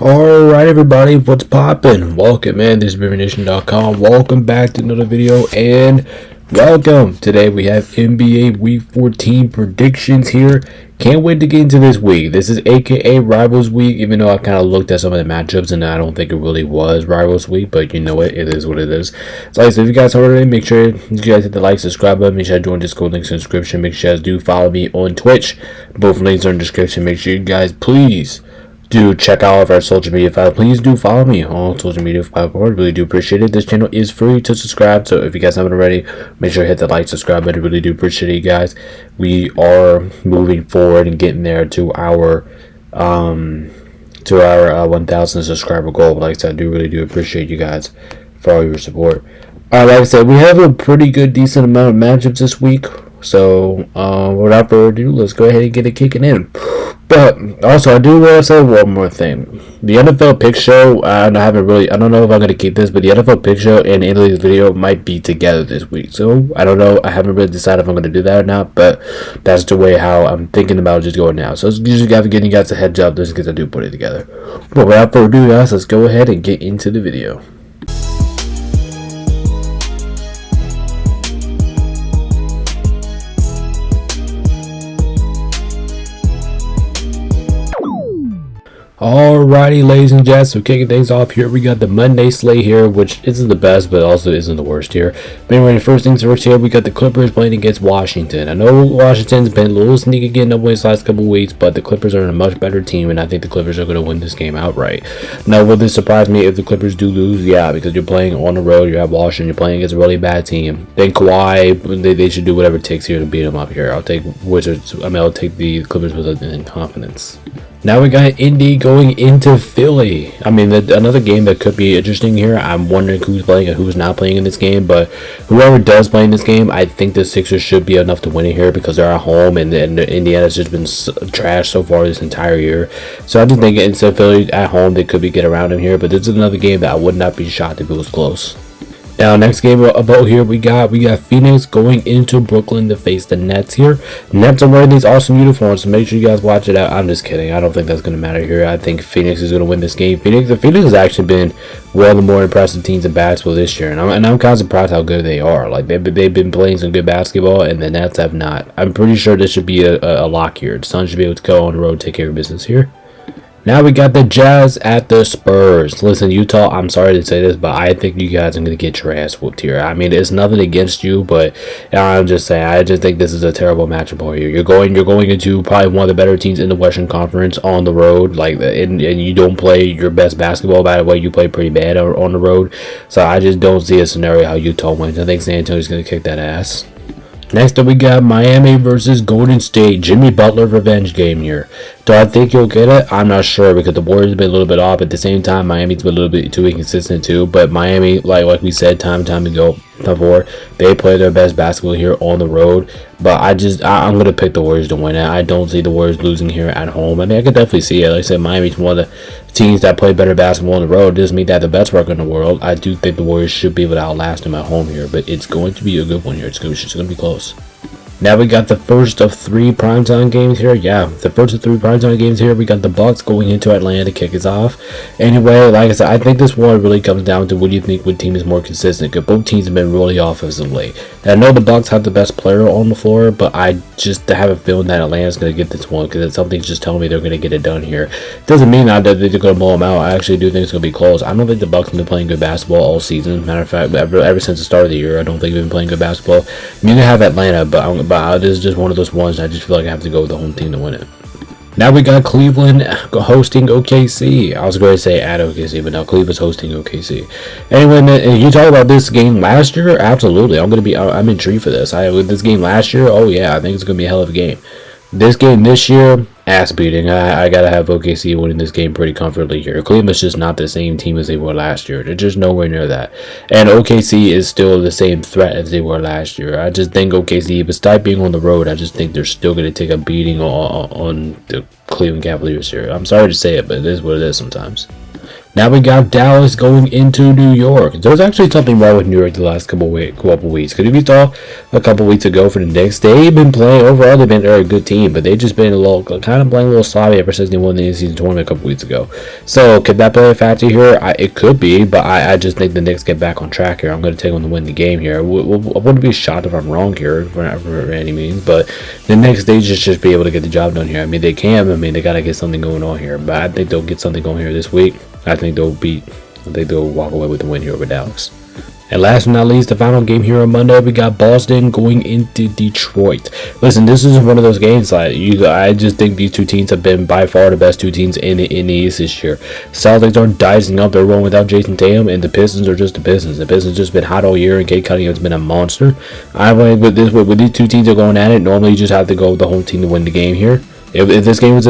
Alright everybody, what's poppin'? Welcome in, this is BabyNation.com. Welcome back to another video and welcome. Today we have NBA Week 14 predictions here. Can't wait to get into this week. This is aka Rivals Week, even though I kind of looked at some of the matchups and I don't think it really was Rivals Week, but you know what, it is what it is. So like I said, if you guys already, make sure you guys hit the like, subscribe button, make sure you join Discord, links in the description, make sure you guys do follow me on Twitch. Both links are in the description. Make sure you guys please do check out all of our social media files. Please do follow me on social media platforms. Really do appreciate it. This channel is free to subscribe, so if you guys haven't already, make sure to hit the like, subscribe button. Really do appreciate it, you guys. We are moving forward and getting there to our 1,000 subscriber goal. Like I said, I really do appreciate you guys for all your support. Like I said, we have a pretty good, decent amount of matchups this week. So without further ado, let's go ahead and get it kicking in. But also, I do want to say one more thing. The NFL Pick Show, I don't know if I'm going to keep this, but the NFL Pick Show and Italy's video might be together this week. So, I don't know. I haven't really decided if I'm going to do that or not, but that's the way how I'm thinking about just going now. So, just giving you guys a heads up just because I do put it together. But without further ado, guys, let's go ahead and get into the video. Alrighty, ladies and gents, so kicking things off here, we got the Monday slate here, which isn't the best, but also isn't the worst here. But anyway, first things first here, we got the Clippers playing against Washington. I know Washington's been a little sneaky getting up wins last couple weeks, but the Clippers are a much better team, and I think the Clippers are going to win this game outright. Now, will this surprise me if the Clippers do lose? Yeah, because you're playing on the road, you're at Washington, you're playing against a really bad team. Then Kawhi, they should do whatever it takes here to beat them up here. I'll take the Clippers with confidence. Now we got Indy going into Philly. I mean, another game that could be interesting here. I'm wondering who's playing and who's not playing in this game. But whoever does play in this game, I think the Sixers should be enough to win it here because they're at home and Indiana's just been trash so far this entire year. So I just think instead of Philly at home, they could get around them here. But this is another game that I would not be shocked if it was close. Now, next game about here, we got Phoenix going into Brooklyn to face the Nets here. Nets are wearing these awesome uniforms, so make sure you guys watch it out. I'm just kidding. I don't think that's going to matter here. I think Phoenix is going to win this game. Phoenix has actually been one of the more impressive teams in basketball this year, and I'm kind of surprised how good they are. Like they've been playing some good basketball, and the Nets have not. I'm pretty sure this should be a lock here. The Suns should be able to go on the road, take care of business here. Now we got the Jazz at the Spurs. Listen, Utah, I'm sorry to say this, but I think you guys are going to get your ass whooped here. I mean, it's nothing against you, but I'm just saying, I just think this is a terrible matchup for you. You're going into probably one of the better teams in the Western Conference on the road, and you don't play your best basketball. By the way, you play pretty bad on the road. So I just don't see a scenario how Utah wins. I think San Antonio's going to kick that ass. Next up, we got Miami versus Golden State. Jimmy Butler revenge game here. Do I think you'll get it? I'm not sure because the Warriors have been a little bit off. At the same time, Miami's been a little bit too inconsistent too. But Miami, like we said time ago before, they play their best basketball here on the road. But I'm going to pick the Warriors to win it. I don't see the Warriors losing here at home. I mean, I could definitely see it. Like I said, Miami's one of the teams that play better basketball on the road. It doesn't mean they have the best record in the world. I do think the Warriors should be able to outlast them at home here. But it's going to be a good one here. It's going to be close. Now we got the first of 3 primetime games here. Yeah, the first of 3 primetime games here. We got the Bucks going into Atlanta to kick us off. Anyway, like I said, I think this one really comes down to what do you think what team is more consistent. Because both teams have been really offensively. And I know the Bucks have the best player on the floor, but I just have a feeling that Atlanta's going to get this one because something's just telling me they're going to get it done here. Doesn't mean that they're going to blow them out. I actually do think it's going to be close. I don't think the Bucks have been playing good basketball all season. Matter of fact, ever since the start of the year, I don't think they've been playing good basketball. I mean, they have Atlanta, but this is just one of those ones I just feel like I have to go with the home team to win it. Now we got Cleveland hosting OKC. I was going to say at OKC, but now Cleveland's hosting OKC. Anyway, you talk about this game last year? Absolutely. I'm intrigued for this. With this game last year, oh yeah, I think it's going to be a hell of a game. This game this year, ass beating. I gotta have OKC winning this game pretty comfortably here. Cleveland's just not the same team as they were last year. They're just nowhere near that. And OKC is still the same threat as they were last year. I just think OKC, besides being on the road, I just think they're still gonna take a beating on the Cleveland Cavaliers here. I'm sorry to say it, but it is what it is sometimes. Now we got Dallas going into New York. There's actually something wrong with New York the last couple weeks. Because if you saw a couple weeks ago for the Knicks, they've been playing overall. They've been a good team, but they've just been kind of playing a little sloppy ever since they won the in-season tournament a couple weeks ago. So could that play a factor here? It could be, but I just think the Knicks get back on track here. I'm going to take them to win the game here. I wouldn't be shocked if I'm wrong here for any means, but the Knicks, they just be able to get the job done here. I mean, they can. I mean, they got to get something going on here, but I think they'll get something going here this week. I think they'll walk away with the win here over Dallas. And last but not least, the final game here on Monday, we got Boston going into Detroit. Listen, this is one of those games I just think these two teams have been by far the best two teams in the East this year. Celtics are dicing up. They're rolling without Jason Tatum, and the Pistons are just the Pistons. The Pistons just been hot all year, and Cade Cunningham's been a monster. I went with these two teams are going at it. Normally, you just have to go with the home team to win the game here. If this game was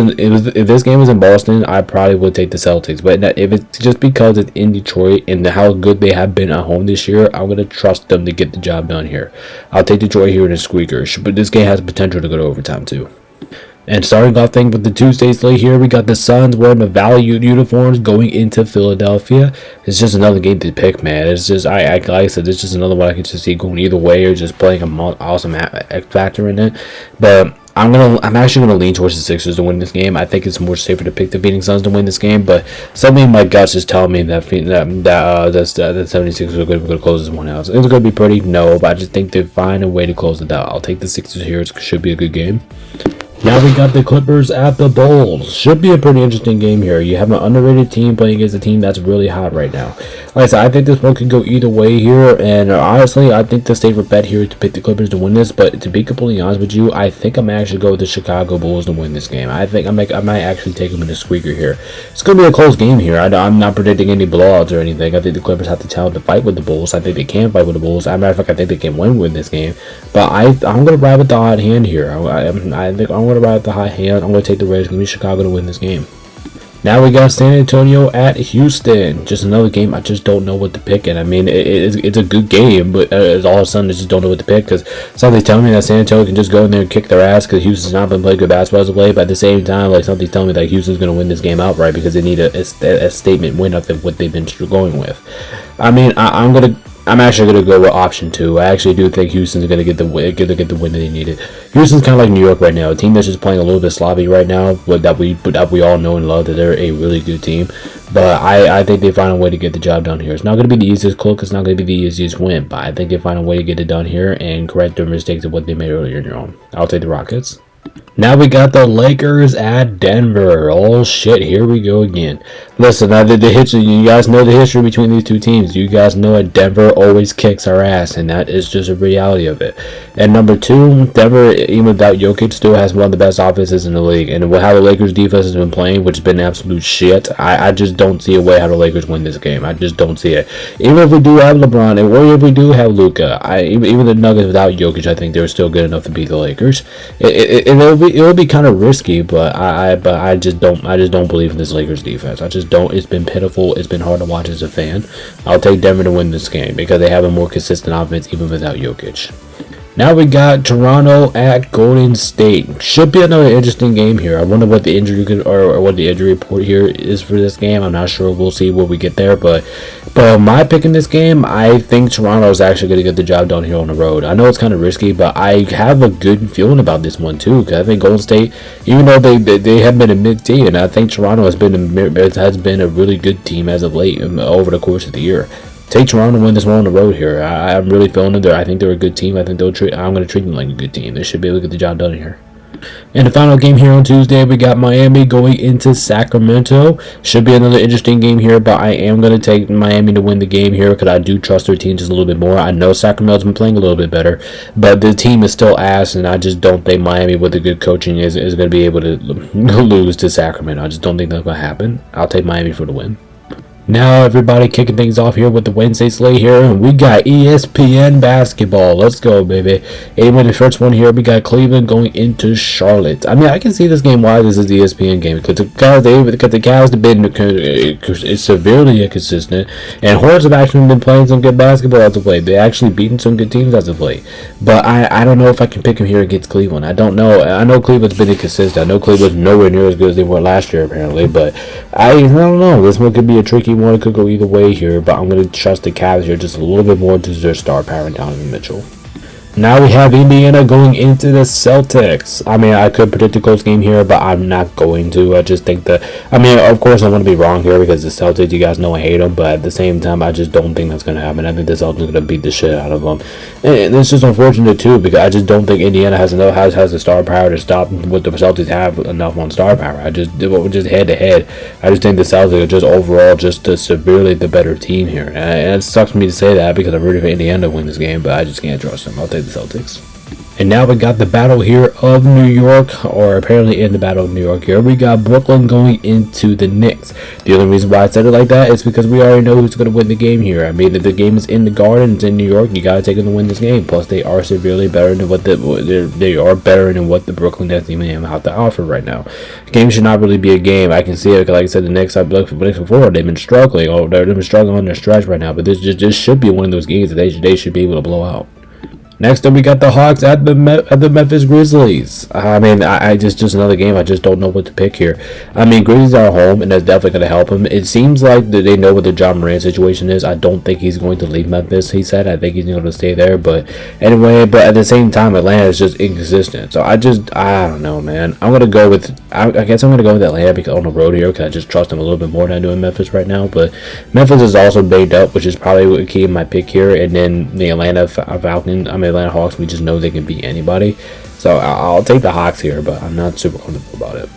in Boston, I probably would take the Celtics. But if it's just because it's in Detroit and how good they have been at home this year, I'm gonna trust them to get the job done here. I'll take Detroit here in a squeaker. But this game has potential to go to overtime too. And starting off things with the Tuesday slate here, we got the Suns wearing the Valley uniforms going into Philadelphia. It's just another game to pick, man. It's just like I said, it's just another one I could just see going either way or just playing an awesome X factor in it. But I'm actually gonna lean towards the Sixers to win this game. I think it's more safer to pick the Phoenix Suns to win this game, but something in my guts is telling me that the 76ers are going to close this one out. It's going to be pretty, no, but I just think they find a way to close it out. I'll take the Sixers here. It should be a good game. Now we got the Clippers at the Bulls. Should be a pretty interesting game here. You have an underrated team playing against a team that's really hot right now. Like I said, I think this one could go either way here, and honestly, I think the safer bet here is to pick the Clippers to win this, but to be completely honest with you, I think I might actually go with the Chicago Bulls to win this game. I think I might actually take them in a squeaker here. It's going to be a close game here. I'm not predicting any blowouts or anything. I think the Clippers have the talent to fight with the Bulls. I think they can fight with the Bulls. As a matter of fact, I think they can win this game, but I'm going to ride with the hot hand here. I think I'm going to ride with the hot hand. I'm going to take the Raiders. Give me Chicago to win this game. Now we got San Antonio at Houston. Just another game I just don't know what to pick in. I mean, it's a good game, but all of a sudden I just don't know what to pick because something's telling me that San Antonio can just go in there and kick their ass because Houston's not been playing good basketball as of late. But at the same time, like something's telling me that Houston's going to win this game outright because they need a statement win of what they've been going with. I mean, I'm actually going to go with option 2. I actually do think Houston's going to get the win that they needed. Houston's kind of like New York right now, a team that's just playing a little bit sloppy right now, but that we all know and love that they're a really good team. But I think they find a way to get the job done here. It's not going to be the easiest cloak. It's not going to be the easiest win, but I think they find a way to get it done here and correct their mistakes of what they made earlier in their own. I'll take the Rockets. Now we got the Lakers at Denver. Oh shit, here we go again. Listen, the history, you guys know the history between these two teams. You guys know that Denver always kicks our ass, and that is just a reality of it. And number 2, Denver, even without Jokic, still has one of the best offenses in the league. And how the Lakers defense has been playing, which has been absolute shit, I just don't see a way how the Lakers win this game. I just don't see it. Even if we do have LeBron, and if we do have Luka, even the Nuggets without Jokic, I think they're still good enough to beat the Lakers. It will be kind of risky, but I just don't believe in this Lakers defense. I just don't. It's been pitiful. It's been hard to watch as a fan. I'll take Denver to win this game because they have a more consistent offense even without Jokic. Now we got Toronto at Golden State. Should be another interesting game here. I wonder what the injury what the injury report here is for this game. I'm not sure. We'll see when we get there. But my pick in this game, I think Toronto is actually going to get the job done here on the road. I know it's kind of risky, but I have a good feeling about this one too. Because I think Golden State, even though they have been a mid team, and I think Toronto has been a really good team as of late over the course of the year. Take Toronto and win this one on the road here. I'm really feeling it. I think they're a good team. I think I'm going to treat them like a good team. They should be able to get the job done here. In the final game here on Tuesday, we got Miami going into Sacramento. Should be another interesting game here, but I am going to take Miami to win the game here because I do trust their team just a little bit more. I know Sacramento's been playing a little bit better, but the team is still ass, and I just don't think Miami, with the good coaching, is going to be able to lose to Sacramento. I just don't think that's going to happen. I'll take Miami for the win. Now everybody kicking things off here with the Wednesday slate here, and we got ESPN basketball. Let's go, baby. Anyway, the first one here, we got Cleveland going into Charlotte. I mean, I can see this game why this is the ESPN game, because the Cavs have been severely inconsistent, and Hornets have actually been playing some good basketball as of late. They actually beaten some good teams as of late. But I don't know if I can pick them here against Cleveland. I don't know. I know Cleveland's been inconsistent. I know Cleveland's nowhere near as good as they were last year, apparently, but I don't know. This one could be a tricky one. It could go either way here, but I'm going to trust the Cavs here just a little bit more due to their star power and Donovan Mitchell. Now we have Indiana going into the Celtics. I mean, I could predict a close game here, but I'm not going to. I just think that, I mean, of course I'm going to be wrong here because the Celtics, you guys know I hate them, but at the same time, I just don't think that's going to happen. I think the Celtics are going to beat the shit out of them. And it's just unfortunate, too, because I just don't think Indiana has the star power to stop what the Celtics have enough on star power. Just head to head. I just think the Celtics are just overall just severely the better team here. And it sucks me to say that because I'm rooting for Indiana to win this game, but I just can't trust them. I'll take the Celtics. And now we got the battle here of New York, or apparently in the battle of New York here, we got Brooklyn going into the Knicks. The only reason why I said it like that is because we already know who's going to win the game here. I mean, if the game is in the Garden, it's in New York, you got to take them to win this game. Plus, they are severely better than what the Brooklyn Nets even have to offer right now. The game should not really be a game. I can see it because, like I said, the Knicks before, they've been struggling. They've been struggling on their stretch right now, but this should be one of those games that they should be able to blow out. Next up, we got the Hawks at the Memphis Grizzlies. I mean, I just another game. I just don't know what to pick here. I mean, Grizzlies are home, and that's definitely going to help him. It seems like they know what the John Moran situation is. I don't think he's going to leave Memphis, he said. I think he's going to stay there. But anyway, but at the same time, Atlanta is just inconsistent. So I don't know, man. I guess I'm going to go with Atlanta because on the road here because I just trust them a little bit more than I do in Memphis right now. But Memphis is also banged up, which is probably key in my pick here. And then the Atlanta Hawks, we just know they can beat anybody. So I'll take the Hawks here, but I'm not super comfortable about it.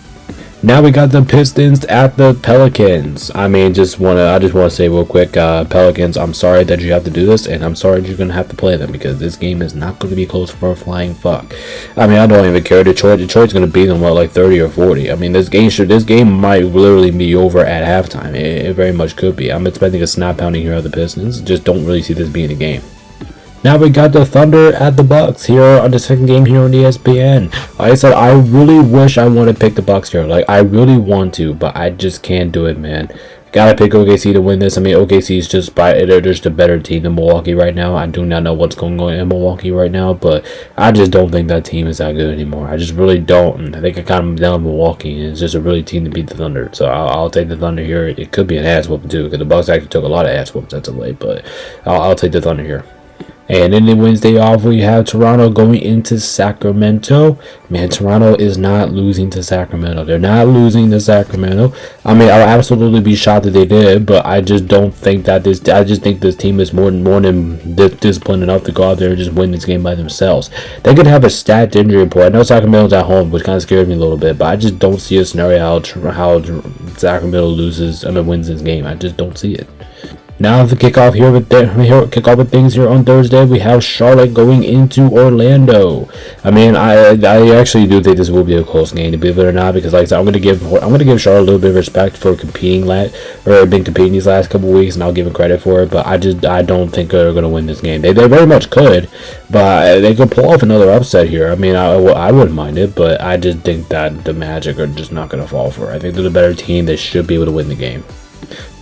Now we got the Pistons at the Pelicans. I mean, I just want to say real quick, Pelicans, I'm sorry that you have to do this, and I'm sorry that you're going to have to play them because this game is not going to be close for a flying fuck. I mean, I don't even care. Detroit's going to beat them, like 30 or 40. I mean, this game might literally be over at halftime. It very much could be. I'm expecting a snap pounding here of the Pistons. Just don't really see this being a game. Now we got the Thunder at the Bucks here on the second game here on ESPN. Like I said, I really wish I want to pick the Bucks here. Like, I really want to, but I just can't do it, man. Gotta pick OKC to win this. I mean, OKC is they're just a better team than Milwaukee right now. I do not know what's going on in Milwaukee right now, but I just don't think that team is that good anymore. I just really don't. And I think I kind of down Milwaukee, and it's just a really team to beat the Thunder. So I'll take the Thunder here. It could be an ass whooping too, because the Bucks actually took a lot of ass whoopings as of late, but I'll take the Thunder here. And then the Wednesday off, we have Toronto going into Sacramento. Man, Toronto is not losing to Sacramento. They're not losing to Sacramento. I mean, I'll absolutely be shocked that they did, but I just don't think that I just think this team is more than disciplined enough to go out there and just win this game by themselves. They could have a stacked injury report. I know Sacramento's at home, which kind of scares me a little bit, but I just don't see a scenario how Sacramento wins this game. I just don't see it. Now the kickoff with things here on Thursday, we have Charlotte going into Orlando. I mean, I actually do think this will be a close game, to believe it or not, because like I said, I'm gonna give Charlotte a little bit of respect for competing these last couple of weeks, and I'll give them credit for it. But I don't think they're gonna win this game. They very much could, but they could pull off another upset here. I mean, I wouldn't mind it, but I just think that the Magic are just not gonna fall for it. I think they're the better team. They should be able to win the game.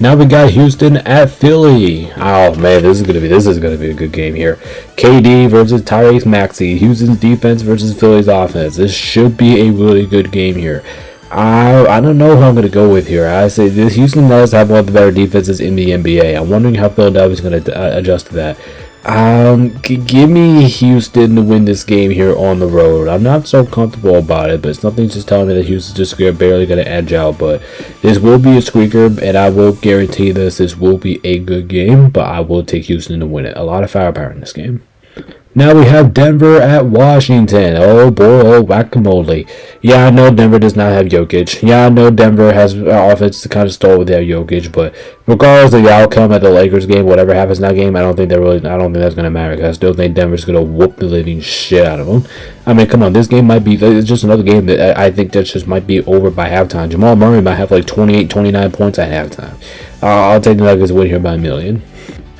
Now we got Houston at Philly. Oh man, this is gonna be a good game here. KD versus Tyrese Maxey. Houston's defense versus Philly's offense. This should be a really good game here. I don't know who I'm gonna go with here. I say this Houston does have one of the better defenses in the NBA. I'm wondering how Philadelphia's gonna adjust to that. Give me Houston to win this game here on the road. I'm not so comfortable about it, but something's just telling me that Houston's just barely going to edge out. But this will be a squeaker, and I will guarantee this will be a good game, but I will take Houston to win it. A lot of firepower in this game. Now we have Denver at Washington. Oh boy, oh whack-a-mole. Yeah, I know Denver does not have Jokic. Yeah, I know Denver has offense to kind of stall with their Jokic, but regardless of the outcome at the Lakers game, whatever happens in that game, I don't think that's gonna matter. Because I still think Denver's gonna whoop the living shit out of them. I mean, come on, this game might be it's just another game that I think that just might be over by halftime. Jamal Murray might have like 28, 29 points at halftime. I'll take the Nuggets win here by a million.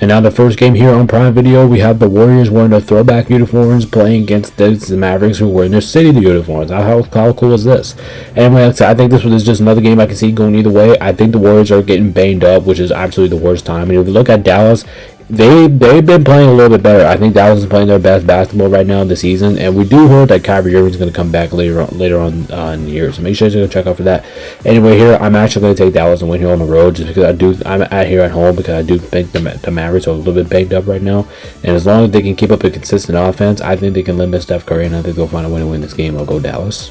And now the first game here on Prime Video, we have the Warriors wearing their throwback uniforms playing against the Mavericks who were in their city uniforms. How cool is this? Anyway, I think this is just another game I can see going either way. I think the Warriors are getting banged up, which is absolutely the worst time. And if you look at Dallas, they've been playing a little bit better. I think Dallas is playing their best basketball right now in the season, and we do hear that Kyrie Irving's going to come back later on in the year. So make sure you go check out for that. Anyway, here I'm actually going to take Dallas and win here on the road, just because I'm here at home because I do think the Mavericks are a little bit banged up right now, and as long as they can keep up a consistent offense, I think they can limit Steph Curry, and I think they'll find a way to win this game. I'll go Dallas.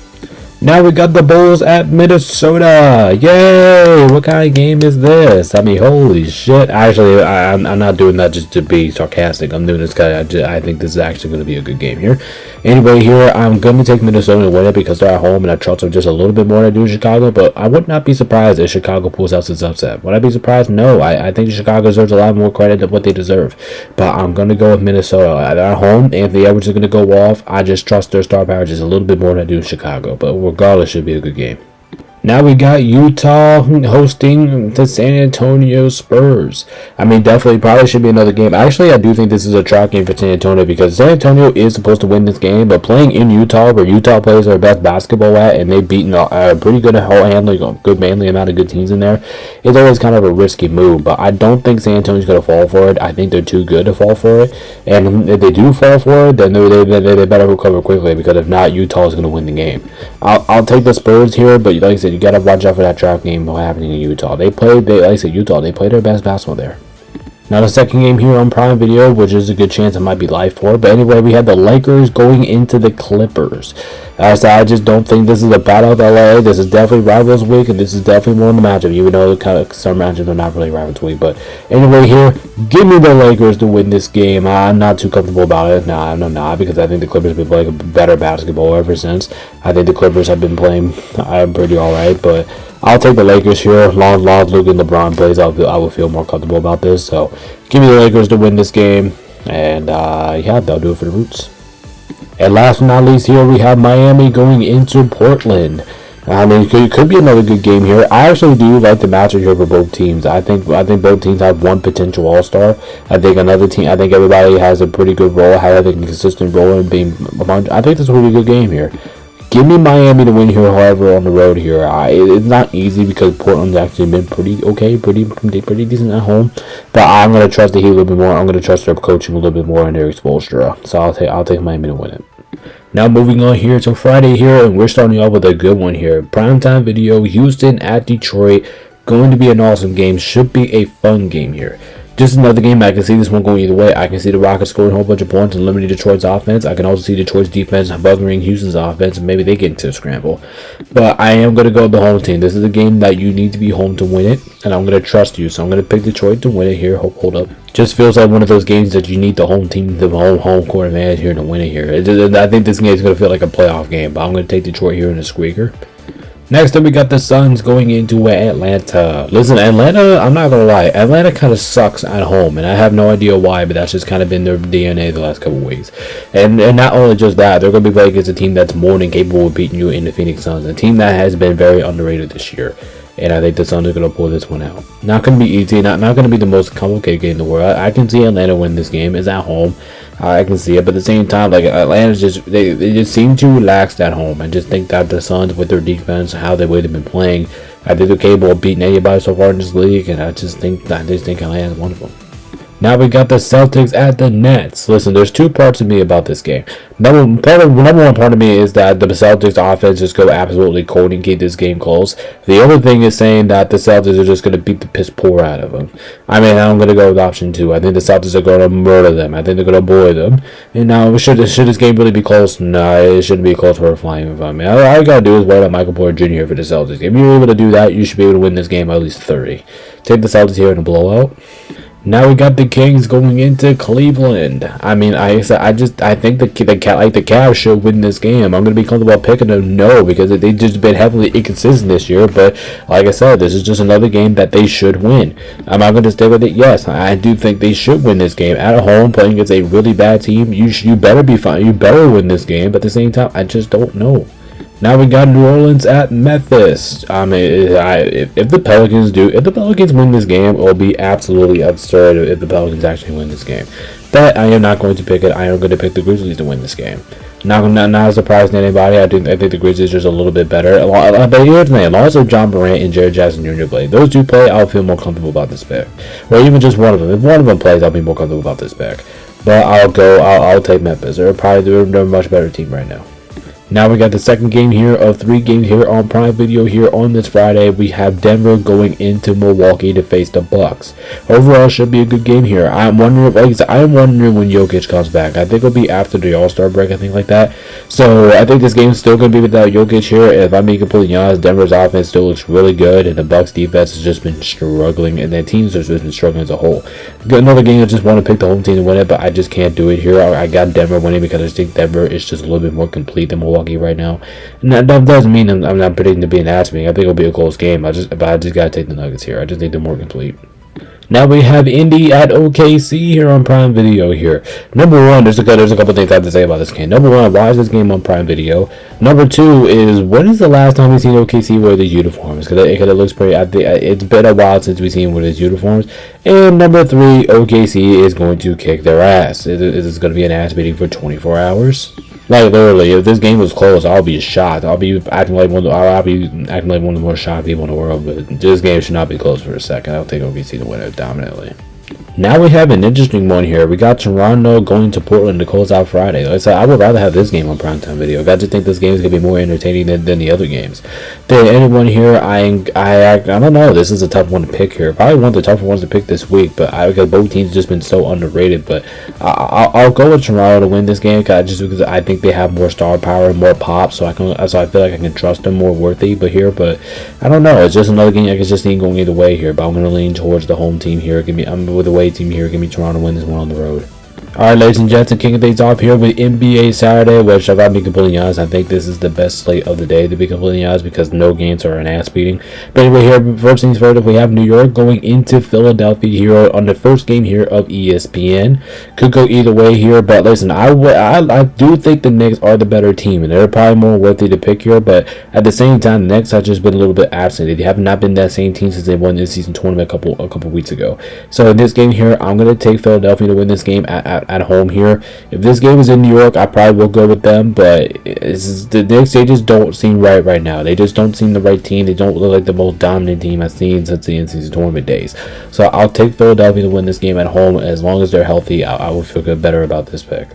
Now we got the Bulls at Minnesota. Yay! What kind of game is this? I mean, holy shit. Actually, I'm not doing that just to be sarcastic. I'm doing this because I think this is actually going to be a good game here. Anyway, here, I'm going to take Minnesota and win it because they're at home and I trust them just a little bit more than I do in Chicago. But I would not be surprised if Chicago pulls out this upset. Would I be surprised? No. I think Chicago deserves a lot more credit than what they deserve. But I'm going to go with Minnesota. They're at home. Anthony Edwards is going to go off. I just trust their star power just a little bit more than I do in Chicago. But regardless, should be a good game. Now we got Utah hosting the San Antonio Spurs. I mean, definitely probably should be another game. Actually, I do think this is a trap game for San Antonio because San Antonio is supposed to win this game, but playing in Utah, where Utah plays their best basketball at, and they've beaten a pretty good manly amount of good teams in there, it's always kind of a risky move. But I don't think San Antonio's going to fall for it. I think they're too good to fall for it, and if they do fall for it, then they better recover quickly because if not, Utah is going to win the game. I'll take the Spurs here, but like I said, you gotta watch out for that trap game happening in Utah. Like I said, Utah, they played their best basketball there. Now the second game here on Prime Video, which is a good chance it might be live for. But anyway, we had the Lakers going into the Clippers. So I just don't think this is a battle of LA. This is definitely Rivals Week, and this is definitely more of the matchup, even though some matchups are not really Rivals Week. But anyway, here, give me the Lakers to win this game. I'm not too comfortable about it. No, I'm not, because I think the Clippers have been playing better basketball ever since. I think the Clippers have been playing pretty alright, but I'll take the Lakers here. Long Luke and LeBron plays, I will feel more comfortable about this. So give me the Lakers to win this game, and yeah, they'll do it for the Roots. And last but not least, here we have Miami going into Portland. I mean, it could be another good game here. I actually do like the matchup here for both teams. I think both teams have one potential all-star. I think everybody has a pretty good role, having a consistent role and being a bunch. I think this will be a good game here. Give me Miami to win here, however, on the road here. It's not easy because Portland's actually been pretty okay, pretty decent at home. But I'm going to trust the Heat a little bit more. I'm going to trust their coaching a little bit more and their exposure. So I'll take Miami to win it. Now moving on here to Friday here, and we're starting off with a good one here. Primetime video, Houston at Detroit. Going to be an awesome game. Should be a fun game here. Just another game. I can see this one going either way. I can see the Rockets scoring a whole bunch of points and limiting Detroit's offense. I can also see Detroit's defense buggering Houston's offense, and maybe they get into a scramble. But I am going to go with the home team. This is a game that you need to be home to win it, and I'm going to trust you. So I'm going to pick Detroit to win it here. Hold up. Just feels like one of those games that you need the home team, the home court advantage here to win it here. I think this game is going to feel like a playoff game, but I'm going to take Detroit here in a squeaker. Next up, we got the Suns going into Atlanta. Listen, Atlanta, I'm not going to lie, Atlanta kind of sucks at home, and I have no idea why, but that's just kind of been their DNA the last couple of weeks. And not only just that, they're going to be playing against a team that's more than capable of beating you in the Phoenix Suns, a team that has been very underrated this year. And I think the Suns are going to pull this one out. Not going to be easy, not going to be the most complicated game in the world. I can see Atlanta win this game. It's at home. I can see it, but at the same time, like Atlanta's just they just seem too relaxed at home. I just think that the Suns, with their defense, how they've been playing, I think they're capable of beating anybody so far in this league, and I just think Atlanta's one of them. Now we got the Celtics at the Nets. Listen, there's two parts of me about this game. Number one part of me is that the Celtics offense just go absolutely cold and keep this game close. The other thing is saying that the Celtics are just going to beat the piss poor out of them. I mean, I'm going to go with option 2. I think the Celtics are going to murder them. I think they're going to boy them. And now, should this game really be close? No, it shouldn't be close for a flying if I mean. All you got to do is worry about Michael Porter Jr. for the Celtics. If you're able to do that, you should be able to win this game by at least 30. Take the Celtics here in a blowout. Now we got the Kings going into Cleveland. I mean, I think the Cavs should win this game. I'm going to be comfortable picking them, no, because they've just been heavily inconsistent this year. But like I said, this is just another game that they should win. Am I going to stay with it? Yes, I do think they should win this game at home, playing against a really bad team. You better be fine. You better win this game. But at the same time, I just don't know. Now we got New Orleans at Memphis. I mean, if the Pelicans win this game, it will be absolutely absurd if the Pelicans actually win this game. But I am not going to pick it. I am going to pick the Grizzlies to win this game. Not surprising to anybody. I think the Grizzlies are just a little bit better. But here's the thing: as long as John Morant and Jared Jackson Jr. play, those two play, I'll feel more comfortable about this pick. Or even just one of them. If one of them plays, I'll be more comfortable about this pick. But I'll take Memphis. They're a much better team right now. Now we got the second game here of 3 games here on Prime Video here on this Friday. We have Denver going into Milwaukee to face the Bucks. Overall, should be a good game here. I'm wondering when Jokic comes back. I think it'll be after the All-Star break, I think like that. So I think this game's still going to be without Jokic here. If I'm being completely honest, Denver's offense still looks really good, and the Bucks defense has just been struggling, and their teams have just been struggling as a whole. Another game I just want to pick the home team to win it, but I just can't do it here. I got Denver winning because I think Denver is just a little bit more complete than Milwaukee right now. And that doesn't mean I'm not predicting to be an ass meeting. I think it'll be a close game. I just gotta take the Nuggets here. I just think they're more complete. Now we have Indy at OKC here on Prime Video here. Number one, there's a couple things I have to say about this game. Number one, why is this game on Prime Video? Number two is, when is the last time we've seen OKC wear these uniforms? Because it looks pretty, it's been a while since we've seen them wear these uniforms. And number three, OKC is going to kick their ass. Is this going to be an ass meeting for 24 hours? Like, literally, if this game was close, I'll be shocked. I'll be acting like one of the more shocked people in the world. But this game should not be close for a second. I don't think OKC to win it dominantly. Now we have an interesting one here. We got Toronto going to Portland to close out Friday. Like I said, I would rather have this game on Primetime Video. I just think this game is going to be more entertaining than the other games. The anyone here, I don't know. This is a tough one to pick here. Probably one of the tougher ones to pick this week, but because both teams have just been so underrated. But I'll go with Toronto to win this game just because I think they have more star power and more pop, so I feel like I can trust them more worthy. But I don't know. It's just another game I can just see going either way here. But I'm going to lean towards the home team here. I'm with the way team here. Give me Toronto win this one on the road. Alright, ladies and gents, kicking things off here with NBA Saturday, which, if I'm being completely honest, I think this is the best slate of the day, to be completely honest, because no games are an ass beating. But anyway, here, first things first, we have New York going into Philadelphia here on the first game here of ESPN. Could go either way here, but listen, I do think the Knicks are the better team, and they're probably more worthy to pick here, but at the same time, the Knicks have just been a little bit absent. They have not been that same team since they won this season tournament a couple weeks ago. So in this game here, I'm going to take Philadelphia to win this game at home here. If this game is in New York, I probably will go with them, but the Knicks, they just don't seem right now. They just don't seem the right team. They don't look like the most dominant team I've seen since the in-season tournament days. So I'll take Philadelphia to win this game at home. As long as they're healthy, I will feel good better about this pick.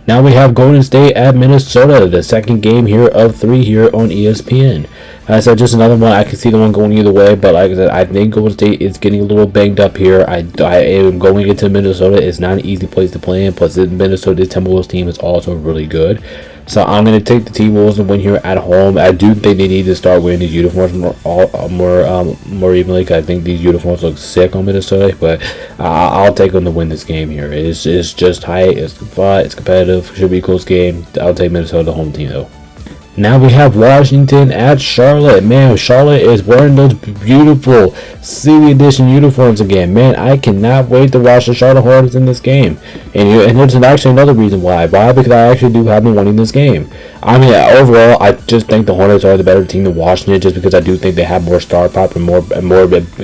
Now we have Golden State at Minnesota, the second game here of 3 here on ESPN. I said, just another one. I can see the one going either way, but like I said, I think Golden State is getting a little banged up here. I am going into Minnesota. It's not an easy place to play in. Plus, Minnesota, this Timberwolves team is also really good. So I'm going to take the T-Wolves to win here at home. I do think they need to start wearing these uniforms more evenly, because I think these uniforms look sick on Minnesota. But I'll take them to win this game here. It's just tight. It's fun. It's competitive. Should be a close game. I'll take Minnesota, the home team, though. Now we have Washington at Charlotte. Man, Charlotte is wearing those beautiful City Edition uniforms again. Man, I cannot wait to watch the Charlotte Hornets in this game. And there's actually another reason why. Why? Because I actually do have them winning this game. I mean, overall, I just think the Hornets are the better team than Washington, just because I do think they have more star pop and more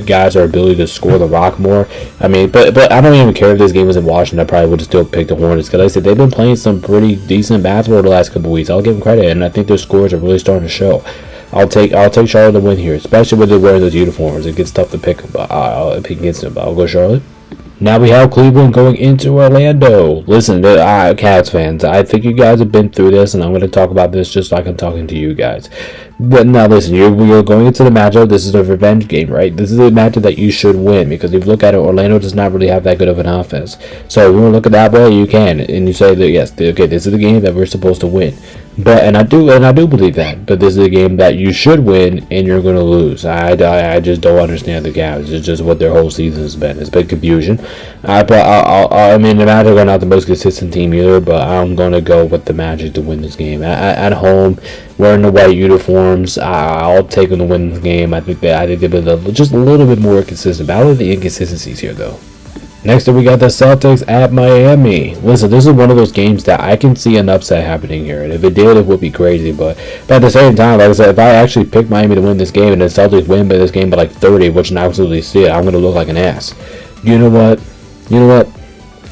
guys are ability to score the rock more. I mean, but I don't even care if this game was in Washington. I probably would have still picked the Hornets, because like I said, they've been playing some pretty decent basketball the last couple weeks. I'll give them credit, and I think their scores are really starting to show. I'll take Charlotte to win here, especially when they're wearing those uniforms. It gets tough to pick against them. I'll go Charlotte. Now we have Cleveland going into Orlando. Listen, Cavs fans, I think you guys have been through this, and I'm going to talk about this just like I'm talking to you guys. But now listen, you're going into the matchup. This is a revenge game, right? This is a matchup that you should win, because if you look at it, Orlando does not really have that good of an offense. So if you want to look at it that way, you can, and you say that yes, okay, this is the game that we're supposed to win. And I do believe that. But this is a game that you should win, and you're going to lose. I just don't understand the Cavs. It's just what their whole season has been. It's been confusion. I mean, the Magic are not the most consistent team either, but I'm going to go with the Magic to win this game. At home, wearing the white uniforms, I'll take them to win this game. I think they've been just a little bit more consistent. But I love the inconsistencies here, though. Next up, we got the Celtics at Miami. Listen, this is one of those games that I can see an upset happening here. And if it did, it would be crazy. But at the same time, like I said, if I actually pick Miami to win this game and the Celtics win by this game by like 30, which I absolutely see it, I'm going to look like an ass. You know what? You know what?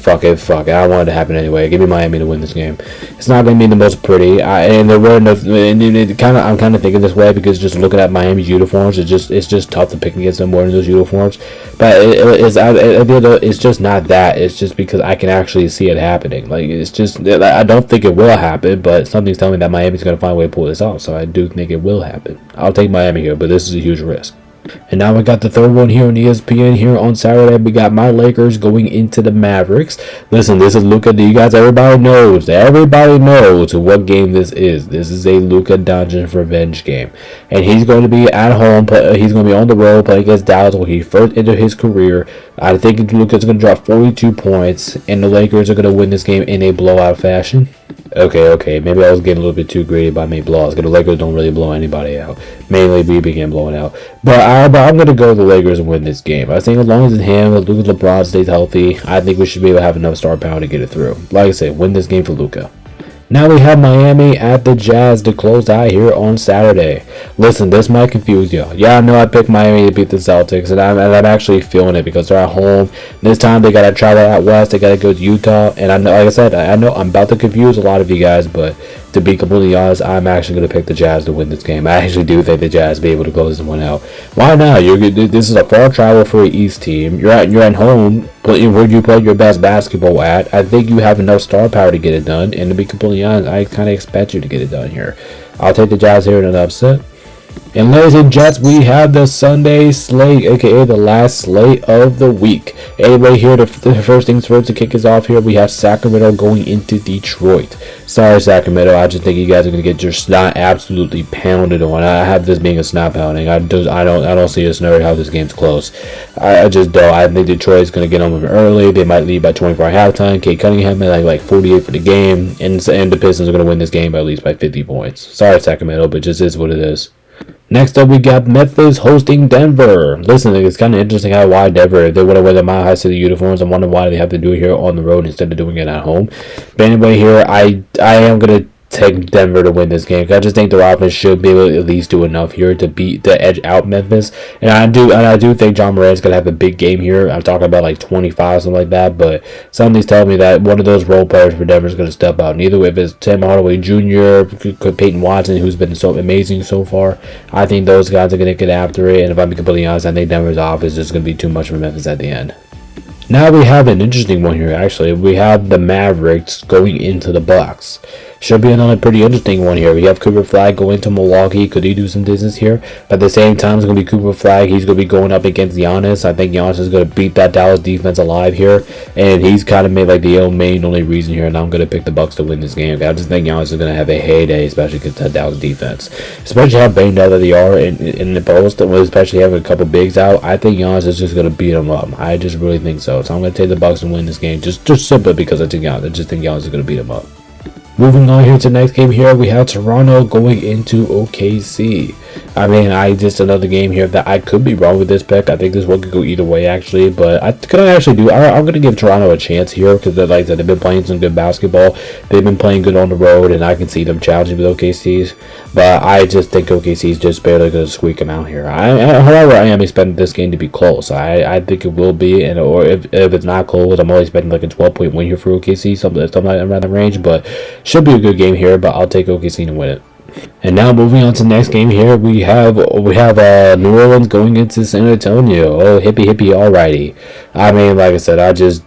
Fuck it. I don't want it to happen anyway. Give me Miami to win this game. It's not going to be the most pretty. I'm kind of thinking this way because just looking at Miami's uniforms, it's just tough to pick against them more in those uniforms. But it's just not that. It's just because I can actually see it happening. Like, it's just, I don't think it will happen, but something's telling me that Miami's going to find a way to pull this off. So I do think it will happen. I'll take Miami here, but this is a huge risk. And now we got the third one here on ESPN here on Saturday. We got my Lakers going into the Mavericks. Listen, this is Luka. You guys, everybody knows what game this is. This is a Luka Doncic revenge game, and he's going to be at home. He's going to be on the road playing against Dallas, where he first entered his career. I think Luka's going to drop 42 points, and the Lakers are going to win this game in a blowout fashion. Okay. Maybe I was getting a little bit too greedy by me blowouts, because the Lakers don't really blow anybody out. Mainly we began blowing out. But I'm going to go with the Lakers and win this game. I think as long as it's him, Luka LeBron stays healthy, I think we should be able to have enough star power to get it through. Like I said, win this game for Luka. Now we have Miami at the Jazz to close out here on Saturday. Listen, this might confuse you. Yeah, I know I picked Miami to beat the Celtics, and I'm actually feeling it because they're at home. This time they got to travel out west. They got to go to Utah, and I know, like I said, I know I'm about to confuse a lot of you guys, but to be completely honest, I'm actually going to pick the Jazz to win this game. I actually do think the Jazz will be able to close this one out. Why not? This is a far travel for an East team. You're at home, where you play your best basketball at. I think you have enough star power to get it done. And to be completely honest, I kind of expect you to get it done here. I'll take the Jazz here in an upset. And ladies and gents, we have the Sunday slate, aka the last slate of the week. Anyway, here the first things first to kick us off here, we have Sacramento going into Detroit. Sorry, Sacramento, I just think you guys are gonna get your snot absolutely pounded on. I have this being a snot pounding. I don't see a scenario how this game's close. I just don't. I think Detroit's gonna get on with it early. They might lead by 24 at halftime. Kate Cunningham had like 48 for the game, and the Pistons are gonna win this game by at least by 50 points. Sorry, Sacramento, but just is what it is. Next up, we got Memphis hosting Denver. Listen, it's kind of interesting how why Denver, if they would have wear the Mile High City uniforms, I wonder why they have to do it here on the road instead of doing it at home. But anyway, here, I am going to take Denver to win this game. I just think their offense should be able to at least do enough here to edge out Memphis. And I do think John Morant's gonna have a big game here. I'm talking about like 25, something like that. But something's telling me that one of those role players for Denver is gonna step out. Neither way, if it's Tim Hardaway Jr., Peyton Watson, who's been so amazing so far, I think those guys are gonna get after it. And if I'm being completely honest, I think Denver's offense is just gonna be too much for Memphis at the end. Now we have an interesting one here, actually. We have the Mavericks going into the Bucks. Should be another pretty interesting one here. We have Cooper Flag going to Milwaukee. Could he do some business here? But at the same time, it's going to be Cooper Flag. He's going to be going up against Giannis. I think Giannis is going to beat that Dallas defense alive here. And he's kind of made like the only reason here. And I'm going to pick the Bucks to win this game. I just think Giannis is going to have a heyday, especially against that Dallas defense. Especially how banged out that they are in the post, especially having a couple bigs out. I think Giannis is just going to beat them up. I just really think so. So I'm going to take the Bucks and win this game. Just simply because I just think Giannis is going to beat them up. Moving on here to the next game here, we have Toronto going into OKC. I mean, just another game here that I could be wrong with this pick. I think this one could go either way, actually. But I'm going to give Toronto a chance here because, like I said, they've been playing some good basketball. They've been playing good on the road, and I can see them challenging with OKC's. But I just think OKC's just barely going to squeak them out here. However, I am expecting this game to be close. I think it will be, or if it's not close, I'm only expecting like a 12-point win here for OKC, something like around the range. But should be a good game here, but I'll take OKC to win it. And now moving on to the next game here, we have New Orleans going into San Antonio. Oh, hippie, alrighty. I mean, like I said, this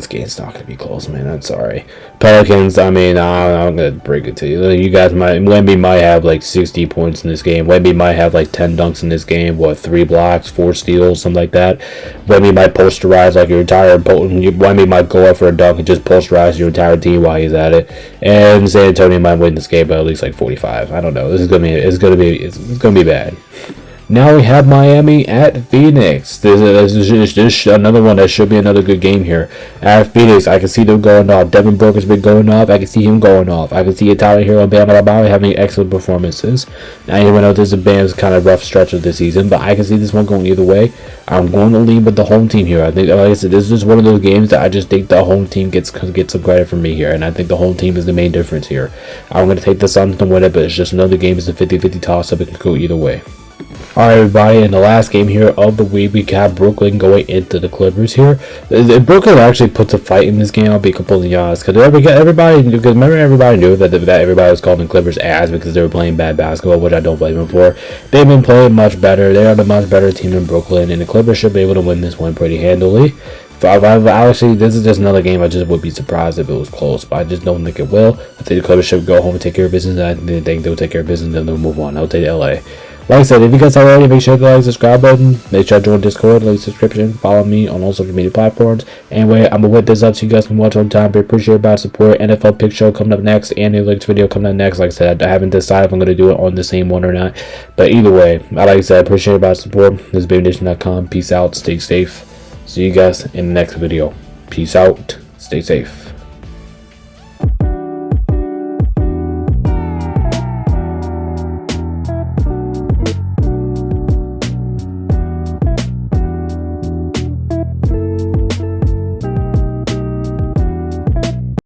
game's not going to be close, man. I'm sorry. Pelicans, I mean, I'm going to break it to you. You guys Wemby might have like 60 points in this game. Wemby might have like 10 dunks in this game. 3 blocks, 4 steals, something like that. Wemby might posterize like your entire Wemby might go up for a dunk and just posterize your entire team while he's at it. And San Antonio might win this game by at least like 45. I don't know. It's gonna be bad. Now we have Miami at Phoenix. This is another one that should be another good game here. At Phoenix, I can see them going off. Devin Booker's been going off. I can see him going off. I can see Tyler Hero and Bam Adebayo having excellent performances. Now, even though this is Bam's kind of rough stretch of the season, but I can see this one going either way. I'm going to lean with the home team here. I think, like I said, this is one of those games that I just think the home team gets some credit from me here, and I think the home team is the main difference here. I'm going to take the Suns to win it, but it's just another game. It's a 50-50 toss-up. It can go either way. Alright, everybody, in the last game here of the week, we got Brooklyn going into the Clippers here. Brooklyn actually puts a fight in this game, I'll be completely honest, because everybody knew that everybody was calling the Clippers ass because they were playing bad basketball, which I don't blame them for. They've been playing much better. They are the much better team in Brooklyn, and the Clippers should be able to win this one pretty handily. Actually, this is just another game. I just would be surprised if it was close, but I just don't think it will. I think the Clippers should go home and take care of business, and I think they'll take care of business, and they'll move on. I'll take LA. Like I said, if you guys already, make sure to like, subscribe button, make sure to join Discord, like, subscription, follow me on all social media platforms. Anyway, I'm gonna whip this up so you guys can watch on time. But appreciate your support. NFL Pick Show coming up next, and the next video coming up next. Like I said, I haven't decided if I'm gonna do it on the same one or not. But either way, like I said, appreciate your support. This is BabyNation.com. Peace out, stay safe. See you guys in the next video. Peace out, stay safe.